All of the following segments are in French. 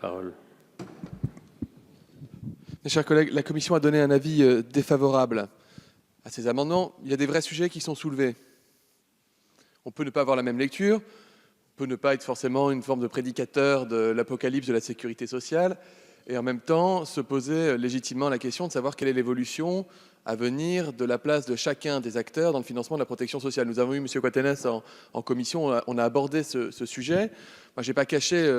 parole. Mes chers collègues, la Commission a donné un avis défavorable à ces amendements. Il y a des vrais sujets qui sont soulevés. On peut ne pas avoir la même lecture, on peut ne pas être forcément une forme de prédicateur de l'apocalypse de la sécurité sociale, et en même temps se poser légitimement la question de savoir quelle est l'évolution à venir de la place de chacun des acteurs dans le financement de la protection sociale. Nous avons eu M. Quatenès en commission, on a abordé ce sujet. Moi, je n'ai pas caché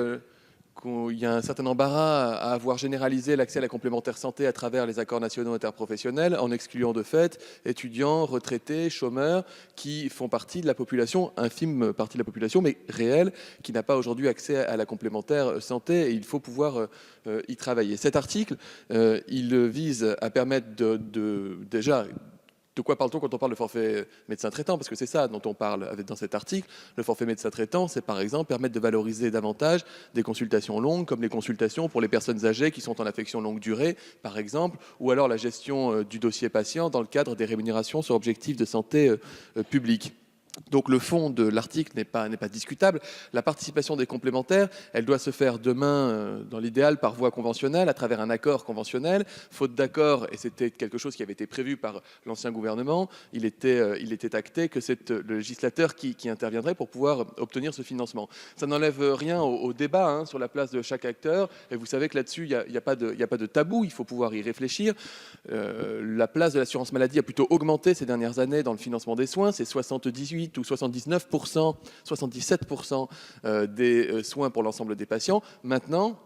qu'il y a un certain embarras à avoir généralisé l'accès à la complémentaire santé à travers les accords nationaux interprofessionnels, en excluant de fait étudiants, retraités, chômeurs, qui font partie de la population, infime partie de la population, mais réelle, qui n'a pas aujourd'hui accès à la complémentaire santé, et il faut pouvoir y travailler. Cet article, il vise à permettre déjà... De quoi parle-t-on quand on parle de forfait médecin traitant? Parce que c'est ça dont on parle dans cet article. Le forfait médecin traitant, c'est par exemple permettre de valoriser davantage des consultations longues, comme les consultations pour les personnes âgées qui sont en affection longue durée, par exemple, ou alors la gestion du dossier patient dans le cadre des rémunérations sur objectifs de santé publique. Donc le fond de l'article n'est pas discutable. La participation des complémentaires, elle doit se faire demain, dans l'idéal, par voie conventionnelle, à travers un accord conventionnel. Faute d'accord, et c'était quelque chose qui avait été prévu par l'ancien gouvernement, il était acté que c'est le législateur qui interviendrait pour pouvoir obtenir ce financement. Ça n'enlève rien au débat sur la place de chaque acteur, et vous savez que là-dessus, il n'y a pas de tabou, il faut pouvoir y réfléchir. La place de l'assurance maladie a plutôt augmenté ces dernières années dans le financement des soins, c'est 78 ou 79%, 77% des soins pour l'ensemble des patients. Maintenant,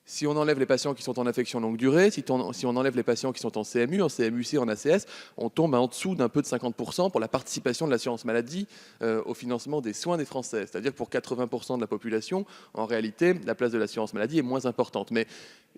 si on enlève les patients qui sont en affection longue durée, si on enlève les patients qui sont en CMU, en CMUC, en ACS, on tombe en dessous d'un peu de 50% pour la participation de l'assurance maladie au financement des soins des Français. C'est-à-dire que pour 80% de la population, en réalité, la place de l'assurance maladie est moins importante. Mais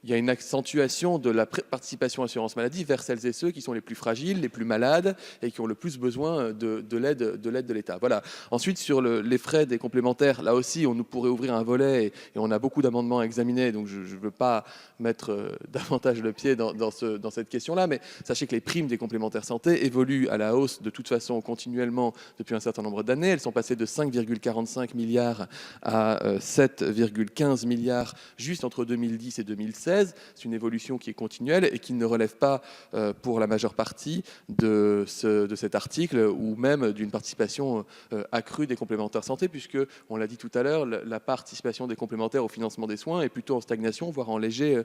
il y a une accentuation de la participation à l'assurance maladie vers celles et ceux qui sont les plus fragiles, les plus malades et qui ont le plus besoin de l'aide de l'État. Voilà. Ensuite, sur les frais des complémentaires, là aussi, on pourrait ouvrir un volet et on a beaucoup d'amendements à examiner, donc je ne veux pas mettre davantage le pied dans cette question-là, mais sachez que les primes des complémentaires santé évoluent à la hausse de toute façon continuellement depuis un certain nombre d'années. Elles sont passées de 5,45 milliards à 7,15 milliards juste entre 2010 et 2016. C'est une évolution qui est continuelle et qui ne relève pas pour la majeure partie de cet article ou même d'une participation accrue des complémentaires santé, puisque, on l'a dit tout à l'heure, la participation des complémentaires au financement des soins est plutôt en stagnation, voire en léger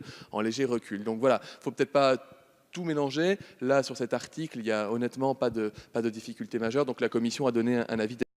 recul. Donc voilà, il ne faut peut-être pas tout mélanger. Là, sur cet article, il n'y a honnêtement pas de difficulté majeure. Donc la Commission a donné un avis